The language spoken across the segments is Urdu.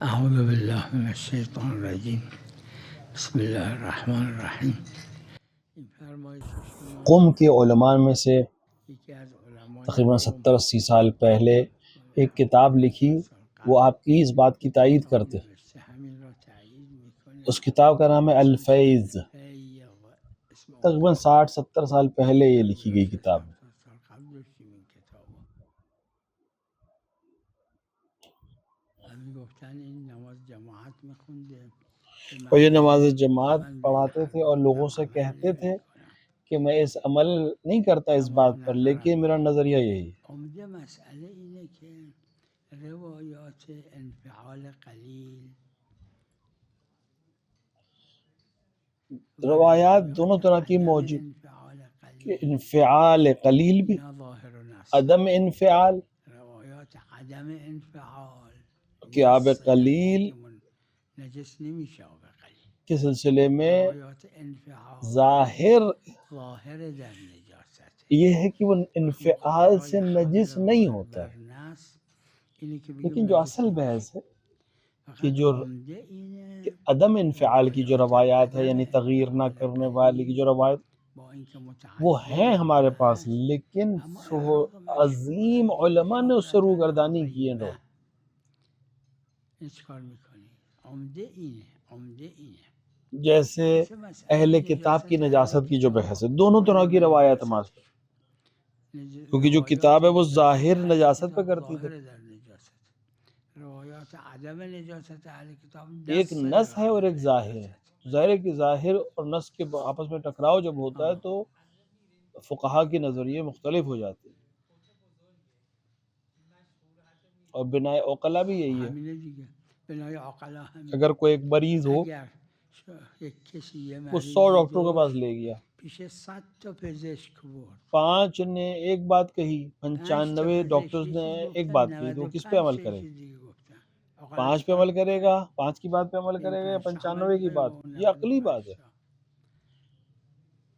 اعوذ باللہ من الشیطان الرجیم بسم اللہ الرحمن الرحیم. این فرمایش شما قم کے علماء میں سے یکی از علمای تقریباً قم 70-80 سال پہلے ایک کتاب لکھی، 70 سال وہ قبل آپ کی اس بات کی تائید کتاب کرتے. نوشته همین را تأیید میکنه. اس کتاب کا نام ہے الفیض. فیض اسم اون تقریباً کتاب. 60-70 سال پہلے یہ لکھی گئی گذشته کتاب ہے. 70 سال قبل داشتیم این کتابو. همین گفتن این نماز جماعت میخونده به اور یہ معنی نماز جماعت من به این پڑھاتے تھے اور فرمایشم لوگوں سے عمل کہتے تھے نمیکنم. کہ میں اس عمل نہیں کرتا اس اما بات پر، نظرم لیکن میرا نظریہ یہی ہے. عمده مسئله اینه که روایات انفعال قلیل و روایات دونوں روایات طرح کی عدم موجود، انفعال کہ قلیل انفعال قلیل بھی، اینا ظاهر و نص. عدم انفعال روایات عدم انفعال کہ آب نص یعنی قلیل که نجس نمیشه آب قلیل. کے سلسلے میں روایات انفعال ظاہر ظاهر در نجاسته. یہ ہے کہ وہ انفعال مقتضای سے همه نجس نہیں روایت ہوتا بر ہے. نص اینه که لیکن بگیم جو نجس اصل نمیشه. بحث ہے کہ فقط جو عمده کہ اینه عدم انفعال کی جو روایات روایات ہے، عدم یعنی تغییر نہ انفعال کرنے والی کی قلیل جو روایت، با اینکه وہ ہیں متعدد ہمارے پاس، هست لیکن اما افراد مشهور عظیم علماء نے اس سے اشارتا روگردانی الی کی ہے. لوگ این چکار میکنی؟ عمده اینه عمده اینه. جیسے مثل مسئله اہل کتاب کی نجاست اهل نجاست کی جو کتاب بحث ہے، دونوں طرح کی روایت ہمارے پاس، کیونکہ جو کتاب ہے وہ نجاست ظاہر اهل نجاست پہ کتاب کرتی تھی. ظاهر در نجاست. روایات عدم نجاست اهل کتاب ایک نص در نص ہے اور عدم ایک ظاہر ہے. نجاست. ظاہر ہے کہ ظاہر اور نص کے آپس میں ٹکراؤ جب ہوتا ہے آه. تو فقہا کے نظریے مختلف ہو جاتے ہیں، اور بنا عقلا بھی یہی ہے. همینه دیگه بنای عقلا همینه. اگر کوئی ایک مریض ہو، اگر یک کسی یه وہ 100 مریضی ڈاکٹروں کے پاس داشت لے گیا، پیش 100 تا پزشک برد، 5 نے ایک بات کہی، 5 تا 95 پزشک ڈاکٹرز یه نے چیز ایک گفتن، بات کہی، تو وہ کس پہ 95 عمل تا یه کرے؟ چیز دیگه گفتن. عقلا 5 پہ چیکار عمل میکنه؟ کرے گا، 5 کی بات پہ عمل به این کرے گا یا 5 تا عمل 95 کی میکنه بات؟ با اون یہ عقلی بات 95 ہے. تا.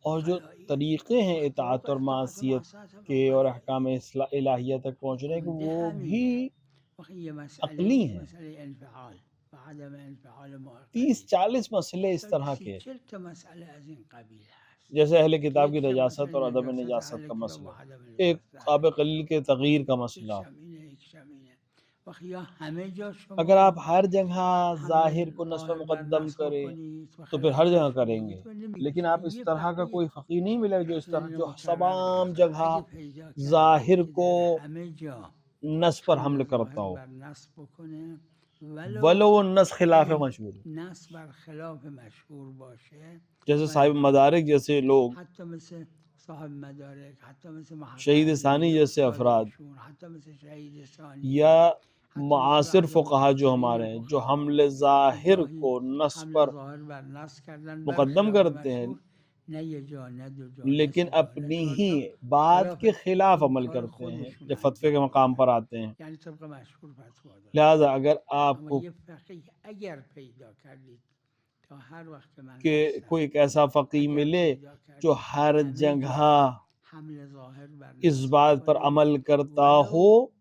اور جو حالا این طریقے ہیں طرق اطاعت اور اطاعت و معصیت معصیت هم کے اور آمده احکام الہیہ تک پہنچنے کے، عمده وہ بھی همینه. وقتی یه مسئله عقلی ایست ہیں. مسئله انفعال و عدم انفعال قلیل، 30-40 مسئلے اس تا طرح سی کے، چل تا مسئله از این قبیل هست جیسے اہل که کتاب کی یکیشم نجاست مسئله اور عدم نجاست نجاست اهل کا کتاب مسئلہ، و عدم ایک نجاست اهل آب قلیل کتاب، کے تغییر کا مسئلہ. یکیشم اینه یکیشم اینه. وقتی یا همه جا اگر آپ شما ہر جگہ حمل ظاہر کو نصب ظاهر بر مقدم نص کریں بکنید و تو پھر خلاف ہر جگہ مشهور کریں گے، بگید و لیکن نمیگذاره. آپ اس یه طرح کا فقیه کوئی فقیر نہیں ملے گا جو اس طرح، ذهن جو مکرر تمام داشته جگہ اگه پیدا کردید ظاہر که کو در همه جا نص پر حمل حمل کرتا ظاهر ہو، بر نص بکنه ولو ولو وہ نص خلاف اون مشہور ہے. نص بر خلاف مشهور باشه جیسے من صاحب نشون مدارک میدید. جیسے لوگ، حتی مثل صاحب مدارک، حتی مثل محقق شہید ثانی علمی جیسے استاد افراد، ایشون، حتی مثل شهید ثانی، یا حتی مثل معاصر احیای فقہا جو متأخرین ہمارے ہیں، جو فقها حمل که ظاہر گاهی کو نص حمل پر ظاهر بر نص کردن بر مقدم خلاف کرتے ہیں، مشهور، نه یه جا نه دو جا نه لیکن سه جا نه اپنی 4 ہی جا بات خلاف کے خلاف این عمل کار کرتے ہیں خودشون جب فتوے کے انجام مقام میدن، پر آتے ہیں. یعنی طبق مشهور فتوا دادن. لہذا اگر آپ اما کو یه فقیه اگر پیدا کردید تا هر وقت که من کہ هستم کوئی ایک ایسا فقی اگر ملے پیدا جو کردید ہر همه جا جگہ حمل ظاهر بر اس نص بات پر بکنه عمل کرتا ہو ولو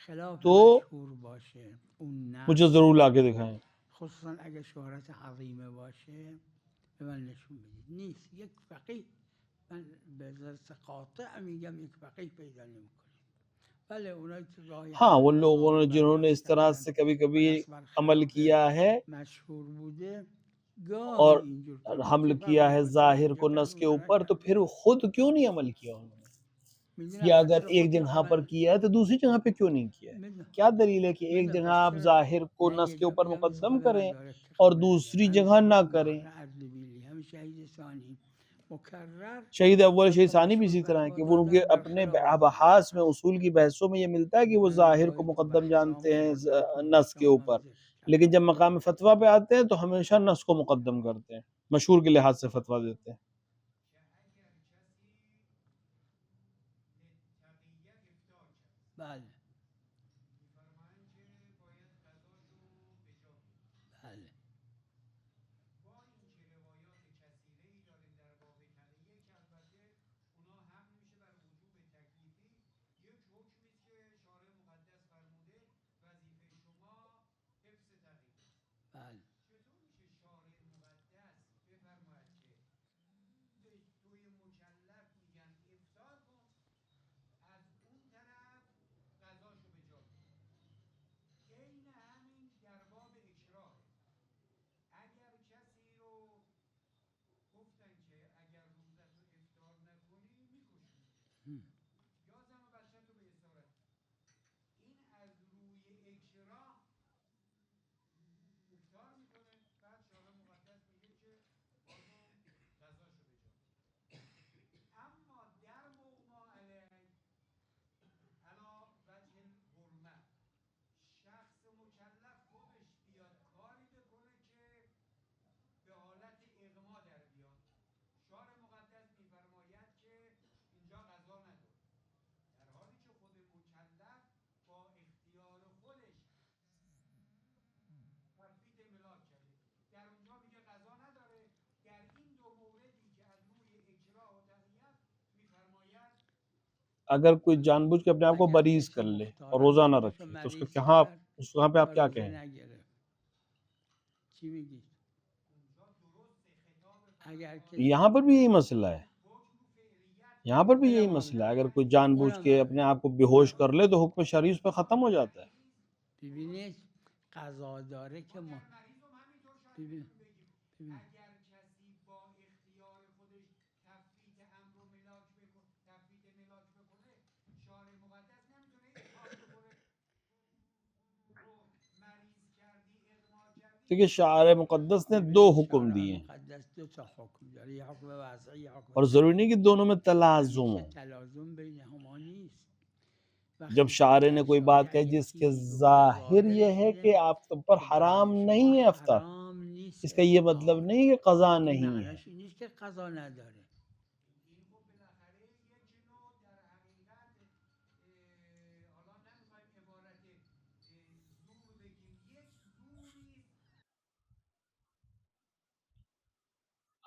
خلاف تو مشهور باشه اون مجھے نص، ضرور لا کے دکھائیں. خصوصا اگه شهرت عظیمه باشه به من نشون بدید. نیست یک فقیه، من به ذات قاطع میگم یک فقیه پیدا نمیکنید. بله اونایی که راهی ہاں، حمل ان لوگوں ظاهر نے بر جنہوں نے نص اس طرح کردن سے کبھی و کبھی نص بر عمل خلاف کیا ہے مشهور بوده اور گاهی اینجور پیدا حمل چه کیا فرقی ہے میکنه ظاہر اینجا کو کرد نص کے اونجا اوپر، تو نکرده. پھر خود کیوں نہیں عمل کیا انہوں نے؟ میدونم یا اگر تقصیر ایک خودتون جگہ پر عمل کیا ہے تو دوسری جگہ پہ کیوں نہیں کیا ہے؟ میدونم کیا دلیل ہے کہ ایک میدونم جگہ آپ تقصیر ظاہر کو نه نص یه کے جا اوپر میگم این مقدم صاحب کریں مدارک که اور قابل داره، دوسری همین جگہ نہ صاحب کریں؟ محقق اردبیلی، همین شهید ثانی مکرر شہید اول شہید طبق ثانی بھی مشهور اسی طرح ہے کہ فتوا وہ ان کے دادن بر اپنے خلاف ظاهر ابحاث میں، نص. اصول کی بحثوں میں یہ ملتا ہے کہ وہ من ظاہر کو گاهی تو مقدم بحثام جانتے ہیں آوردم تو نص کے بحثام هم اوپر، ذکر کردم. لیکن جب مقام فتویٰ پہ آتے ہیں تو ہمیشہ نص کو مقدم کرتے ہیں، مشہور کے لحاظ سے فتویٰ دیتے ہیں. بله بله اگر کوئی جان بوجھ کے اپنے آپ کو اگر مریض کسی کر لے اور مختارن روزہ نہ خودش رو رکھے تو اس کا مریض کہاں کرد اس وہاں پہ و آپ کیا روزه کہیں؟ نگرفت چی میگی؟ اگر کسی یہاں پر بھی یہی مسئلہ ہے، یہاں پر بھی یہی مسئلہ ہے، اگر کوئی جان بوجھ اونم کے اپنے آپ کو بے ہوش کر لے تو حکم شرعی اس پہ ختم ہو جاتا ہے۔ ببینید قضا داره که ببین ببین دیکھیے شاعر مقدس نے دو حکم دیے ہیں مقدس دو تا حکم داره، یه حکم وضعی یه حکم اور ضروری نہیں کہ دونوں میں تلازم همیشه ہو۔ تلازم بین هما نیست. جب وقتی که شاعر نے در کوئی بات کہی شریعت جس یه کے چیزی گفته ظاہر یہ ہے کہ ظاهرش آپ تم پر که حرام برای شما نہیں ہے افطار، حرام نیست اس کا یہ مطلب افطار، نہیں کہ قضا این نہیں ہے۔ معناش این نیست که قضا نداره.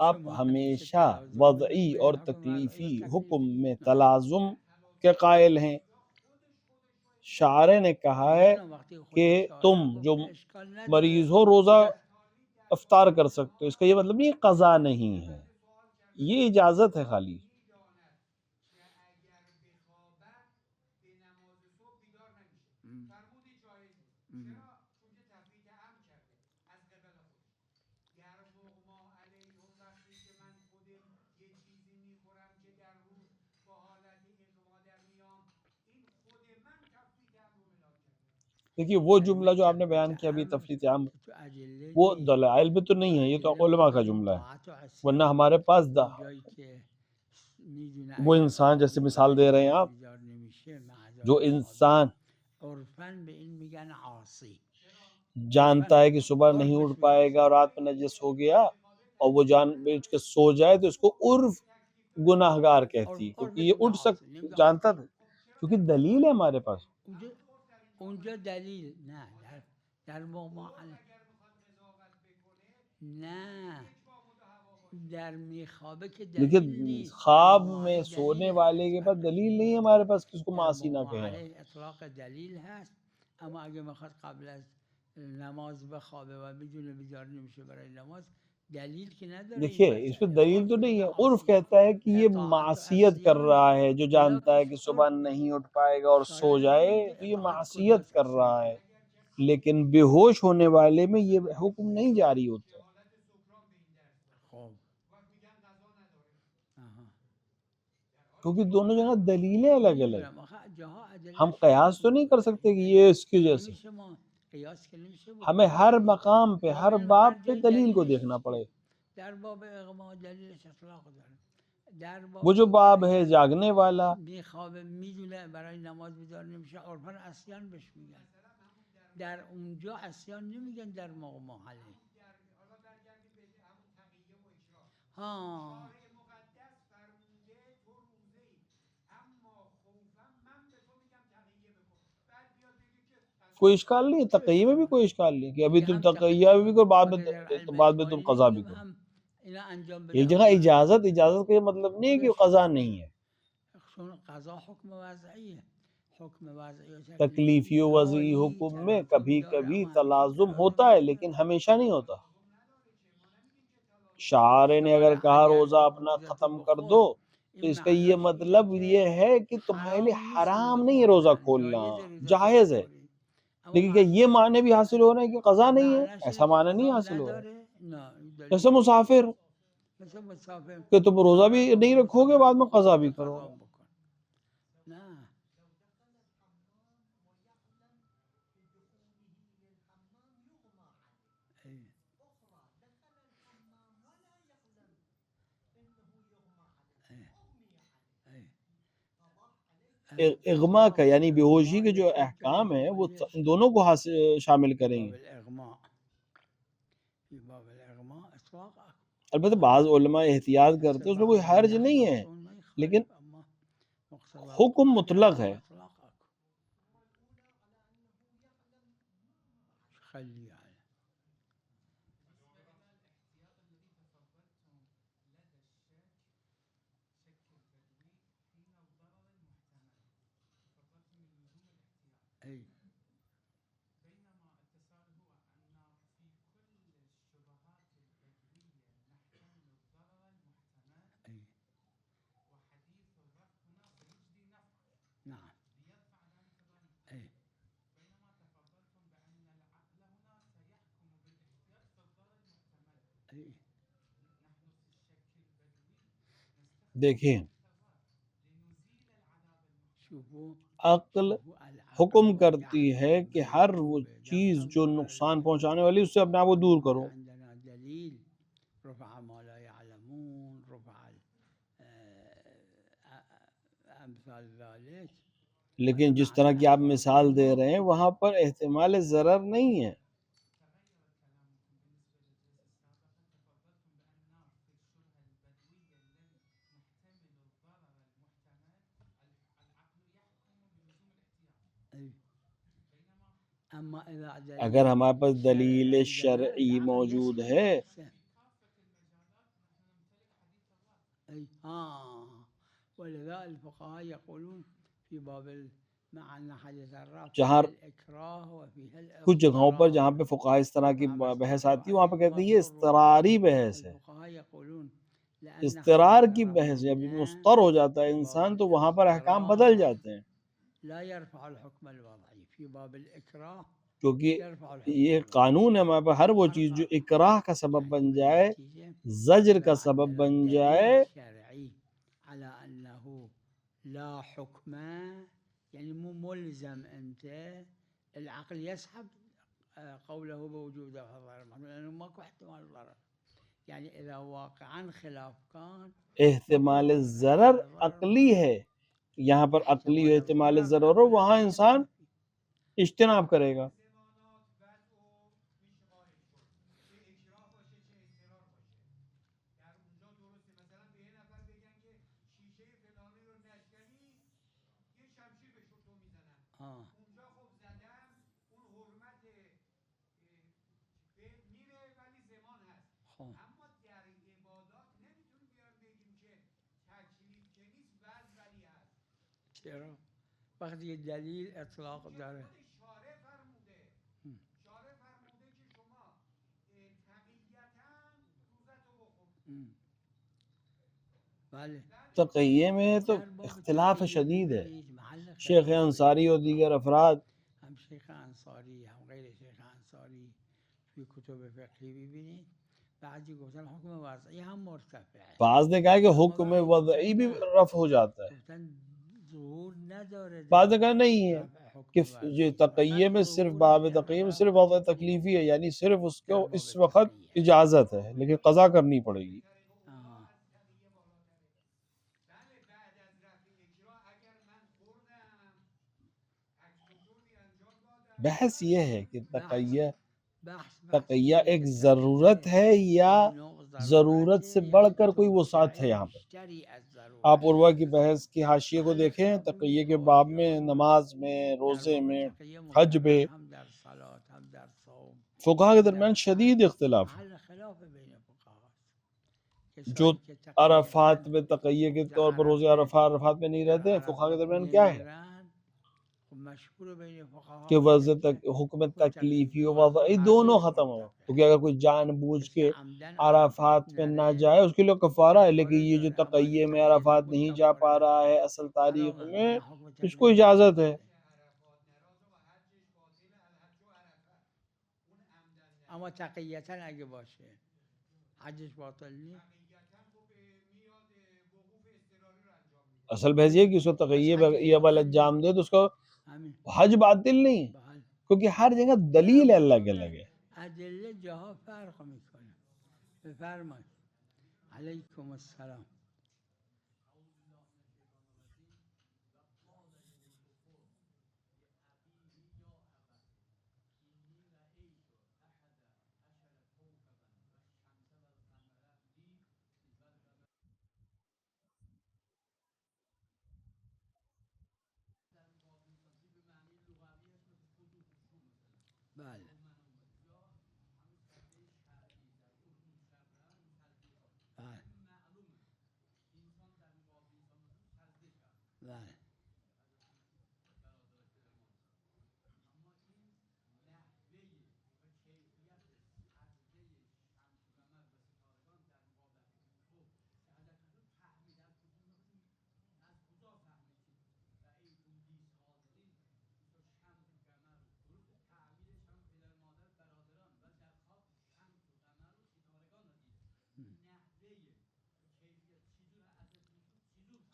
آپ شما همیشه ہمیشہ تلازم وضعی بدونید اور بین حکم وضعی و تکلیفی حکم میں تکلیفی. تلازم کے قائل ہیں۔ شاعر نے کہا ہے اونم وقتی خود کہ شاعر تم جو گفته اشکال مریض نداره ہو روزہ اگر افطار کر سکتے ہو، اس کا یہ مطلب نہیں قضا نہیں ہے، یہ اجازت ہے خالی۔ دیکھیے وہ جملہ جو آپ نے بیان کیا ابھی تفلیت عام، تو ادله وہ نیست، دلائل میں تو نہیں تو ہے، یہ تو ادله علماء کا مربوط به جملہ ہے، طاعت و ورنہ عصیان. ہمارے پاس اونجایی که میدونه وہ اگر انسان جیسے خوابید مثال برای دے رہے ہیں نماز آپ، بیدار نمیشه جو معذالک انسان خوابید، عرفاً به این میگن عاصی. جانتا ہے کہ صبح نہیں عرفش اٹھ پائے گا اور رات میں نجس ہو گیا اور وہ جان بوجھ کے سو جائے تو اس کو عرف گناہ گار کہتی ہے، کیونکہ عرفش یہ میگه اٹھ عاصی، نمیگه جانتا عاصی. تھا، کیونکہ دلیل ہے ہمارے پاس۔ اونجا دلیل نه در مقام نه در میخوابه که دیکھیے دلیل نیست، در خواب مقام میں علیه سونے دلیل والے هست کے پاس براش. دلیل نہیں ہے ہمارے پاس کہ اس کو در معاصی نہ مقام کہیں۔ علیه اطلاق دلیل هست، اما اگه میخواد قبل از نماز بخوابه و بدون بیدار نمیشه برای نماز، دلیل که نداره. دیکھیے این اس پہ دلیل تو عرف نہیں میگه ہے، عرف عاصی. کہتا ہے کہ یہ اطاعت و معصیت کر عصیان رہا ہے، جو جانتا ہے خلافش کہ صبح عرفه. نہیں اٹھ پائے گا اور سو شاعر جائے نمیگه تو یہ اطاعت معصیت کجاست کر اصلا رہا که ہے، لیکن بے ہوش ہونے والے میں یہ حکم نہیں جاری ہوتا، خب آها. کیونکہ دونوں جگہ دلیلیں الگ الگ، میدونم آخه جاها ہم ادلش قیاس تو نہیں کر سکتے کہ یہ اس کی جیسے، نمیشه ما قیاس که نمیشه ہمیں بکنیم. ہر مقام پہ ہر ببین باب هر پہ جای دلیل کو دلیلش دیکھنا پڑے۔ در باب اغما دلیلش اطلاق داره، در وہ باب جو این که باب ہے اگر جاگنے والا، میخوابه میدونه برای نماز بیدار نمیشه، عرفاً عصیان بهش میگن. در اونجا عصیان نمیگن، در مقام حله. ها کوئی اشکال نہیں ہے، چه تقیہ میں بھی اشکال کوئی داره؟ اشکال نہیں کہ ابھی میگه تم هم تقیہ تقیه بھی کرو، بعد مگه در میں علم بعد میں تم اجمالی قضا بھی نمیگیم کرو۔ هم اینا انجام بده ایک هم جگہ اون انجام اجازت بده؟ کا یہ مطلب نہیں ہے کہ بهش قضا نہیں ہے، چون قضا حکم وضعیه، حکم وضعی و تکلیفی تکلیفی و وضعی گاهی حکم میں تلازم کبھی داره، کبھی اما همیشه تلازم تلازم ہوتا ہے نداره. لیکن ہمیشہ نہیں ہوتا۔ شاعر نے اگر شارع کہا اگر روزہ گفت اپنا روزتو ختم کر بخور، دو تو این اس کا یہ معناش اینه مطلب که یہ ہے کہ تمہارے لیے حرام نیست روزه حرام نہیں ہے روزہ خوردن، کھولنا، جایز روزتو جائز ہے، بخوری. اما لیکن کیا یہ معنی بھی حاصل ہو رہا ہے کہ قضا نہیں ہے؟ معناش ایسا اینه که معنی نہیں قضا حاصل ہو رہا ہے۔ نداره. نه جیسے دلیل مسافر مثل مسافر کہ تم روزہ بھی شارع نہیں گفته رکھو گے، مسافر بعد میں قضا بھی خودتو کرو قضا گے۔ بکن. نه ای ای ای اغما کا یعنی بے ہوشی اغما کے جو نشان که احکام ہیں وہ بیخودی ان دونوں کو شامل کریں باب گے۔ الاغما، فی باب الاغما اطلاق البتہ بعض علماء احتیاط کرتے ہیں، اس میں کوئی بعض حرج نهی نہیں ہے، هست اون لیکن میخالف، اما مقتضى حکم القرآن در مطلق باب ہے۔ اطلاق خلی يعني. دیکھیں شوفوا عقل حکم کرتی ہے کہ ہر وہ چیز جو نقصان پہنچانے والی اس سے اپنے آپ کو دور کرو. عندنا دلیل رفع ما لا يعلمون رفع امثال ذلك. لیکن جس طرح کی آپ مثال دے رہے ہیں وہاں پر احتمال ضرر نہیں ہے. اما اذا اگر ہمارے پاس دلیل عندنا شرعی العقل موجود يسحب ہے نفسه. ولذا الفقهاء يقولون في باب مع ان حديث الرفع جہاں فيها الاكراه وفيها کچھ جگہوں پر جہاں الاضطرار. پہ فقہاء اس طرح کی وهذا بحث استدلوا آتی ہے وہاں پہ عليه کہتے ہیں یہ مضطر. اضطراری بحث ہے. الفقهاء يقولون لأن اضطرار حديث کی الرفع بحث جب هنا مضطر ہو جاتا ہے في باب انسان تو وہاں پر احکام بدل الاضطرار جاتے ہیں، لا يرفع الحكم الوضعي. في باب الإكراه کیونکہ يرفع الحكم یہ الوضعي. قانون ہے ہمارے پاس، ہر وہ چیز جو فرق اکراہ کا سبب بن يعني جائے، بالنتيجة زجر کا إذا سبب عندنا بن دليل جائے، شرعي على أنه لا حكم يعني مو ملزم أنت العقل يسحب قوله بوجود الضرر لأنه ماكو احتمال ضرر. يعني إذا واقعا خلاف كان احتمال ضرر عقلی ہے. یہاں پر عقلی احتمال ضرر ہو وہاں انسان اجتناب کرے گا. چرا وقتی یہ دلیل اطلاق داره بله تقیہ میں تو در باب اختلاف تقیه شدید ہے. ببینید محل شیخ خلاف انصاری اور دیگر افراد هم شیخ انصاری هم غیر شیخ انصاری توی کتب فقهی ببینید بعضی گفتن حکم وضعی هم مرتفعه. بعض نے کہا کہ اما حکم بعضی وضعی بھی گفتن نه، رفع ہو جاتا ہے، گفتن ظهور نداره بعض نے در کہا نہیں ہے رفع کہ حکم یہ وضعی. تقیہ مثلا میں صرف ظهور باب در تقیہ میں خلاف صرف وضع تکلیف تکلیفی ہے، یعنی صرف اس در کو باب اس وقت تقیه. اجازت ہے لیکن قضا کرنی پڑے گی. آه. بحث یہ ہے کہ بحث تقیہ ایک شدید ضرورت ہے یا یک نوع ضرورت سے ضرورته بڑھ یعنی کر کوئی طرق وسعت ہے. شرعی یہاں پر بیشتری از آپ ضرورت عروہ کی بحث کی حاشیے کو محل دیکھیں، خلاف تقیہ کے همین باب باب میں شما نماز میں در روزے باب میں تقیه حج معتبر میں هم در صلات هم در صوم فقہا کے هم در درمیان حج شدید اختلاف ہے. محل خلاف بین فقها جو کسایی که تقیه عرفات کنن میں تقیہ کے در طور پر روزے عرفه عرفات میں نہیں در رہتے ہیں، فقہا کے عرفات درمیان کیا ہے نمیرن خب مشهور بین کہ فقها اینه که حکم حکم تکلیفی تکلیفی و و وضعی وضعی هر دونوں دوش ختم ہو، مرتفع. کیونکہ اگر کوئی جان بوجھ کسی کے عمدن عرفات عرفات پہ نہ نره جائے اس کے لیے کفارہ ہے، لیکن کفاره یہ جو داره، اما اگه تقیہ میں تقیه عرفات نبود نہیں جا کفاره پا رہا ہے نداره. اصل تاریخ حرامه میں، وگرنه حکم اس کو تکلیفی اجازت ہے. ثابته. اما تقیتا اگه باشه حجش باطل نیست. اصل بحث یہ ہے کہ اس کو تقیہ پس حجش یہ والا باطل انجام نیست. دے تو اس کا همین حج باطل نہیں ہے، بله کیونکہ ہر جگہ نه دلیل قربان الگ الگ ہے. ادله جاها فرق میکنه. بفرمایید. علیکم السلام. بله بله بله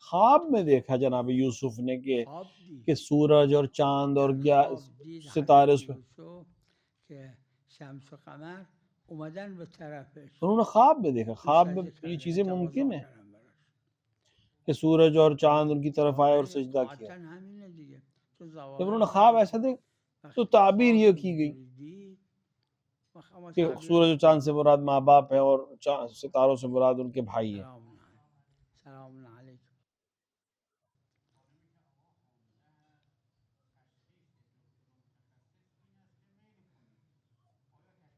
خواب میں دیکھا جناب یوسف نے خواب دید کہ سورج اور چاند اور در خواب دید ستارے حضرت اس پہ، یوسف که شمس و قمر اومدن به طرفش انہوں نے خواب میں دیکھا. تو خواب میں سجده یہ کردن چیزیں تقاضا ممکن ہیں کردن براش کہ سورج اور چاند ان کی طرف آئے اور سجدہ کیا. قاطعاً همینه دیگه تو جب ظواهر انہوں نے خواب ایسا دیکھا تو تعبیر یہ کی گئی کہ سورج و چاند سے مراد ماں باپ ہے اور ستاروں سے مراد ان کے بھائی ہیں. سلام علیکم.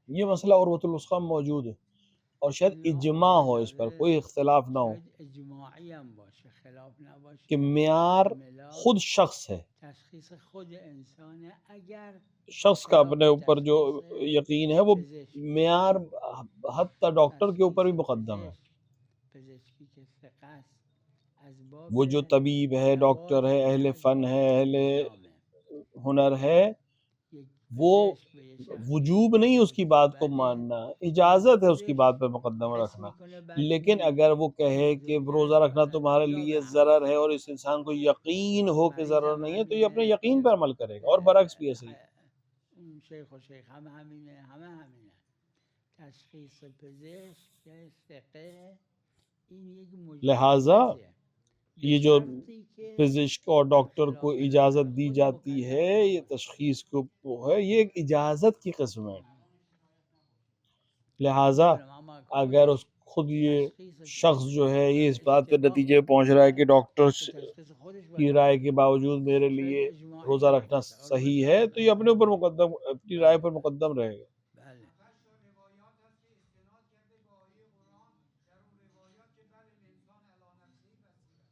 یہ مسئلہ عروۃ الوثقی میں موجود ہے اور شاید اجماع ہو اس پر، کوئی اختلاف نہ ہو شاید اجماعی هم باشه خلاف کہ نباشه معیار ملاک خود شخص ہے، تشخیص خود انسان اگر شخص کا خلاف اپنے اوپر جو تشخیص یقین ہے وہ پزشک معیار حتی ڈاکٹر کے اوپر بھی تشخیص مقدم ہے. پزشکی که ثقه است از باب وہ جو طبیب ہے، ڈاکٹر ہے، لوازم اہل فن ہے، اہل الزامه. ہنر ہے، یک وہ پزشک به یه شخص وجوب نہیں اس کی بات کو ماننا، اجازت ہے اس کی بات پہ مقدم حس رکھنا. میکنه بعضی لیکن اگر وہ کہے کہ روزہ رکھنا تمہارے لیے ضرر ہے اور اس انسان کو یقین ہو کہ ضرر نہیں ہے تو یہ اپنے یقین پر عمل کرے گا، اور برعکس بھی ایسے ہی. شیخ و شیخ همه همینه تشخیص پزشک ثقه این یک لہٰذا مجوزه یہ جو فزسٹ اور ڈاکٹر کو اجازت دی جاتی ہے، یہ تشخیص کو ہے، یہ ایک اجازت کی قسم ہے. لہٰذا اگر اس خود یہ شخص جو ہے یہ اس بات پہ نتیجے پہنچ رہا ہے کہ ڈاکٹر کی رائے کے باوجود میرے لیے روزہ رکھنا صحیح ہے تو یہ اپنے اوپر مقدم، اپنی رائے پر مقدم رہے گا.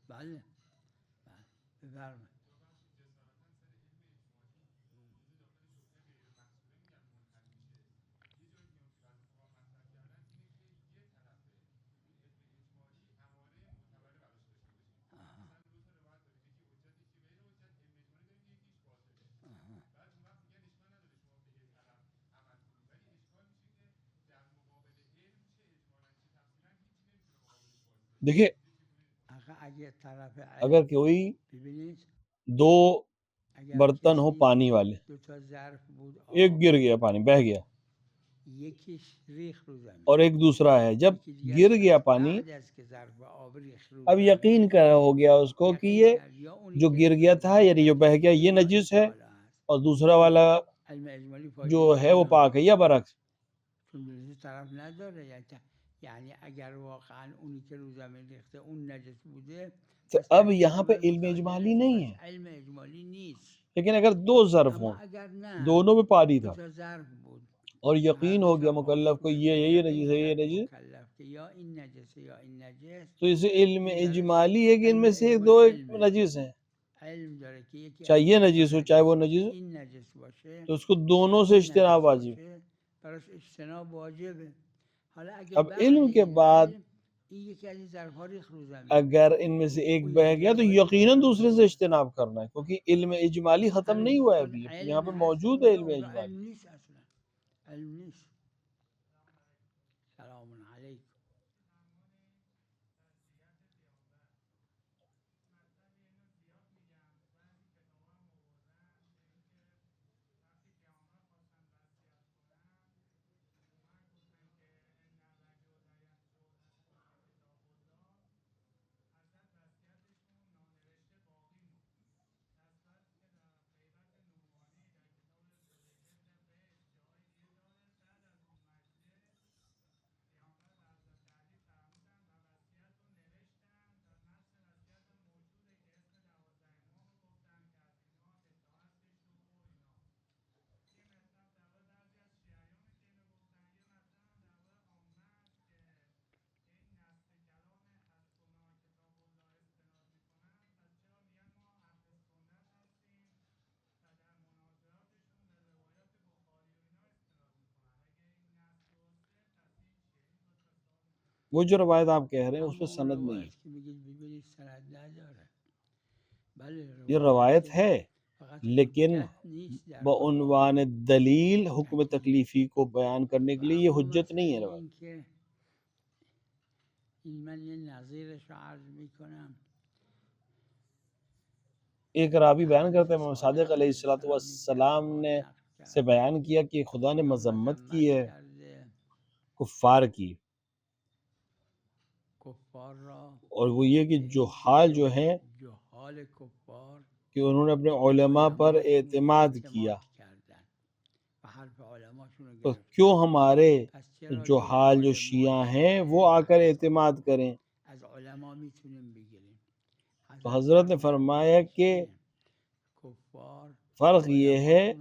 بله بفرمایید. دیکھیے اگر کوئی دو برتن ہو پانی والے، ایک گر گیا پانی بہہ گیا اور ایک دوسرا ہے، جب گر گیا پانی اب یقین کیا ہو گیا اس کو کہ یہ جو گر گیا تھا یعنی جو بہہ گیا یہ نجس ہے اور دوسرا والا جو ہے وہ پاک ہے، یا برعکس. یعنی اگر واقعا اونی که رو زمین ریخته اون نجس بوده تو اب یہاں پہ علم اجمالی نہیں ہے، علم اجمالی نیست. لیکن اگر دو ظرف ہوں دونوں میں پانی تھا اور یقین ہو گیا مکلف کو یہ نجس ہے یہ نجس، تو اسے علم اجمالی ہے کہ ان میں سے ایک دو نجس ہیں، چاہے یہ نجس ہو چاہے وہ نجس ہو، تو اس کو دونوں سے اجتناب واجب. اب علم کے بعد اگر ان میں سے ایک بہہ گیا تو یقیناً دوسرے سے اجتناب کرنا ہے، کیونکہ علم اجمالی ختم نہیں ہوا ہے ابھی، یہاں پہ موجود ہے علم اجمالی. سلام علیکم. وہ جو روایت آپ کہہ رہے ہیں اس پہ سند نہیں ہے، یہ روایت ہے لیکن بعنوان دلیل حکم تکلیفی کو بیان کرنے کے لیے یہ حجت نہیں ہے روایت. من یه نظیرش رو عرض میکنم ایک راوی بیان کرتے ہیں امام صادق علیہ السلام نے سے بیان کیا کہ خدا نے مذمت کی ہے کفار کی، اور وہ یہ کہ جہال جو ہیں کہ انہوں نے اپنے علماء پر اعتماد کیا، تو کیوں ہمارے جہال جو شیعہ ہیں وہ آ کر اعتماد کریں؟ تو حضرت نے فرمایا کہ فرق یہ ہے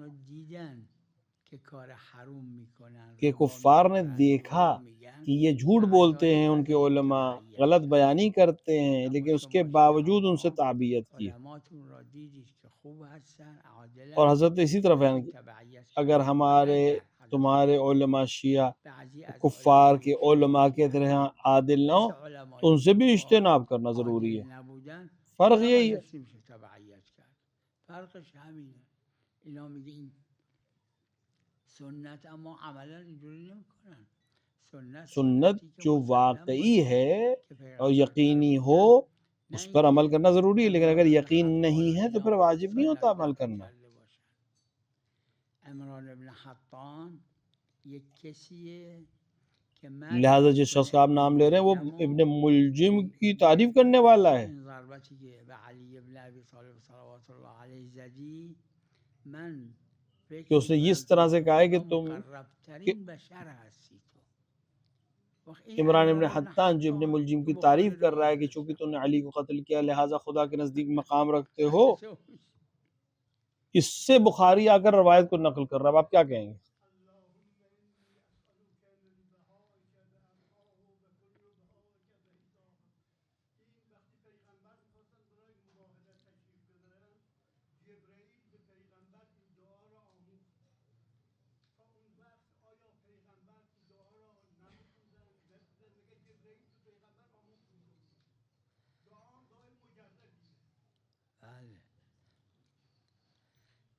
کہ کفار نے دیکھا کہ یہ جھوٹ بولتے ہیں، ان کے علماء غلط بیانی کرتے ہیں، لیکن اس کے باوجود ان سے تعبیت کی۔ اور حضرت نے اسی طرح بیان کی اگر تمہارے علماء شیعہ کفار کے علماء کے طرح عادل نہ ہو تو ان سے بھی اجتناب کرنا ضروری ہے۔ فرق یہی ہے۔ سنت جو واقعی ہے اور یقینی ہو اس پر عمل کرنا ضروری ہے، لیکن اگر یقین نہیں ہے تو پھر واجب نہیں ہوتا عمل کرنا۔ لہذا جس شخص کا آپ نام لے رہے ہیں وہ ابن ملجم کی تعریف کرنے والا ہے کہ اس نے اس طرح سے کہا ہے کہ تم عمران ابن حطان جو ابن ملجم کی تعریف کر رہا ہے کہ چونکہ تم نے علی کو قتل کیا لہٰذا خدا کے نزدیک مقام رکھتے ہو، اس سے بخاری آ کر روایت کو نقل کر رہا ہے۔ اب آپ کیا کہیں گے؟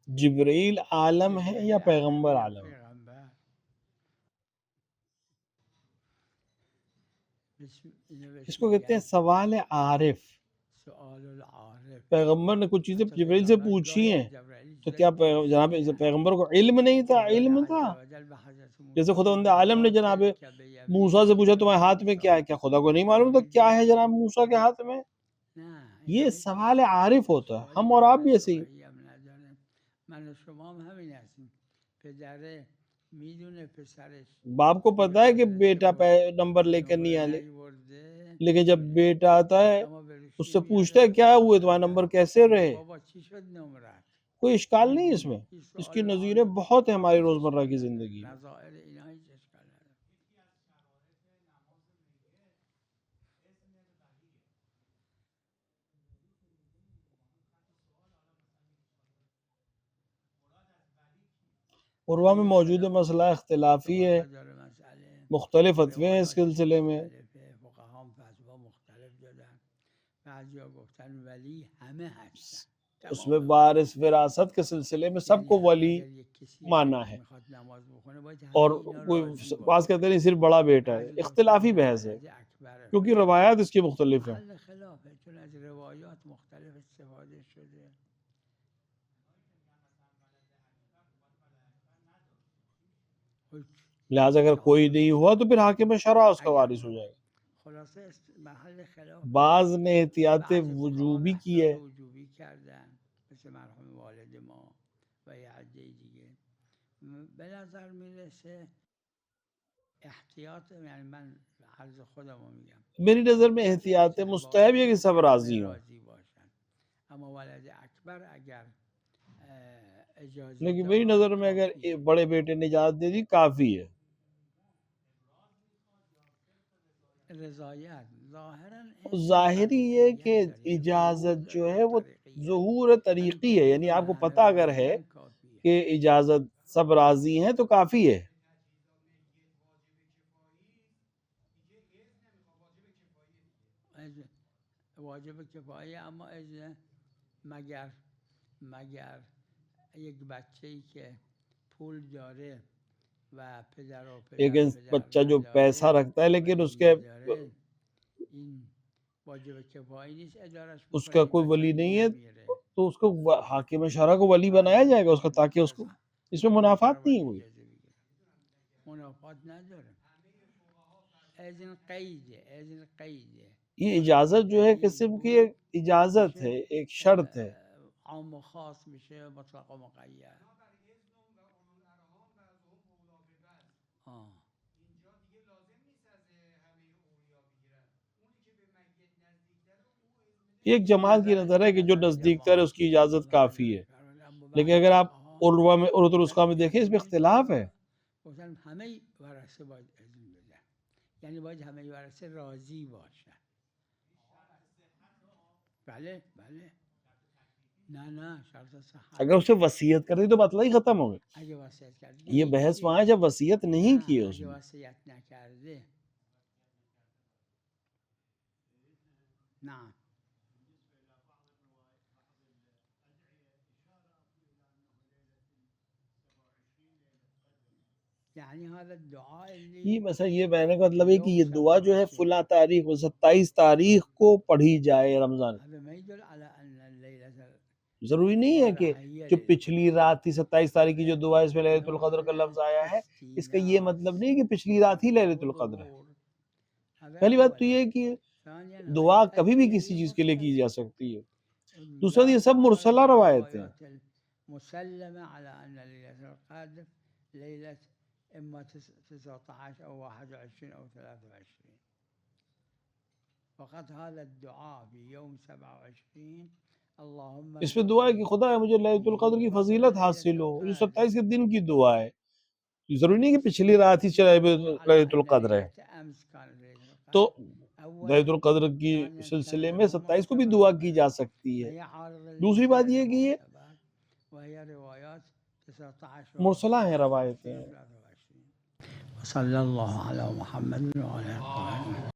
جبرائیل عالم ہے یا پیغمبر عالم ہے؟ اس کو کہتے ہیں سوال عارف۔ پیغمبر نے کچھ چیزیں جبرائیل سے پوچھی ہیں تو کیا جناب پیغمبر کو علم نہیں تھا؟ علم تھا۔ جیسے خداوند عالم نے جناب موسیٰ سے پوچھا تمہارے ہاتھ میں کیا ہے، کیا خدا کو نہیں معلوم تو کیا ہے جناب موسیٰ کے ہاتھ میں؟ یہ سوال عارف ہوتا ہے۔ ہم اور آپ بھی ایسے ہی۔ باپ کو پتا ہے کہ بیٹا نمبر لے کر نہیں آئے، لیکن جب بیٹا آتا ہے اس سے پوچھتا ہے کیا ہوئے تمہارے نمبر کیسے رہے؟ کوئی اشکال نہیں اس میں، اس کی نظیریں بہت ہیں ہماری روزمرہ کی زندگی میں۔ عروہ میں موجود مسئلہ اختلافی ہے، مختلف فتوے ہیں اس سلسلے میں۔ اس میں وارث وراثت کے سلسلے میں سب کو ولی مانا ہے، اور کوئی بعض کہتے ہیں صرف بڑا بیٹا ہے۔ اختلافی بحث ہے کیونکہ روایات اس کی مختلف ہیں۔ لہٰذا اگر کوئی نہیں ہوا تو پھر حاکم شرع اس کا وارث ہو جائے گا۔ بعض نے احتیاط وجوبی کی ہے، میری نظر میں احتیاط مستحب ہے کہ سب راضی ہوں، لیکن میری نظر میں اگر بڑے بیٹے نے اجازت دے دی کافی ہے۔ ظاہری یہ کہ اجازت جو ہے وہ ظہور طریقی ہے، یعنی آپ کو پتہ اگر ہے کہ اجازت سب راضی ہیں تو کافی ہے۔ واجب کفایہ اما مگر ایک بچه‌ای که پول داره و پدر و پدر ایک بچہ جو پیسہ رکھتا ہے لیکن اس کے اس کا کوئی ولی نہیں ہے تو اس کو حاکم شرع کو ولی بنایا جائے گا اس کا، تاکہ اس کو اس میں منافعات نہیں ہوئی. منافعات نداره. از این قیده، از این قیده. یہ اجازت جو ہے قسم کی ایک اجازت ہے، ایک شرط ہے. عام و خاص میشه، مطلق و مقید. ایک جماعت کی نظر ہے کہ جو نزدیک تر ہے اس کی اجازت کافی ہے، لیکن اگر آپ عروہ میں عروۃ الوثقیٰ میں دیکھیں اس میں اختلاف ہے. گفتن همه ورثه باید اذن بدن، یعنی باید همه ورثه راضی باشن. بله بله. نه شرط صحت. اگر اسے وصیت کر دی تو مسئلہ ہی ختم ہو گیا. اگه وصیت کرد. یہ بحث وہاں ہے جب وصیت نہیں کی اس اگه نے. وصیت نکرده. نعم. یہ مثلا یہ کہنے کا مطلب ہے کہ یہ دعا جو ہے فلاں تاریخ 27 تاریخ کو پڑھی جائے رمضان. ضروری نہیں ہے کہ جو پچھلی رات تھی 27 تاریخ کی جو دعا اس میں لیلۃ القدر کا لفظ آیا ہے، اس کا یہ مطلب نہیں کہ پچھلی رات ہی لیلۃ القدر ہے. پہلی بات تو یہ ہے کہ دعا کبھی بھی کسی چیز کے لیے کی جا سکتی ہے. دوسرا یہ سب مرسلہ روایتیں ہیں. مسلمة على أن ليلة القدر ليلة إما 19 أو 21 أو 23. فقط هذا الدعاء في يوم 27 اللهم اس میں دعا ہے کہ خدا مجھے لیلۃ القدر کی فضیلت حاصل ہو. یہ 27 کے دن کی دعا ہے، ضروری نہیں کہ پچھلی رات ہی لیلۃ القدر ہے. تو لیلۃ القدر کی سلسلے میں 27 کو بھی دعا کی جا سکتی ہے. دوسری بات یہ کہ یہ مرسلہ ہیں روایتیں. صلی اللہ علی محمد وعلی آلہ.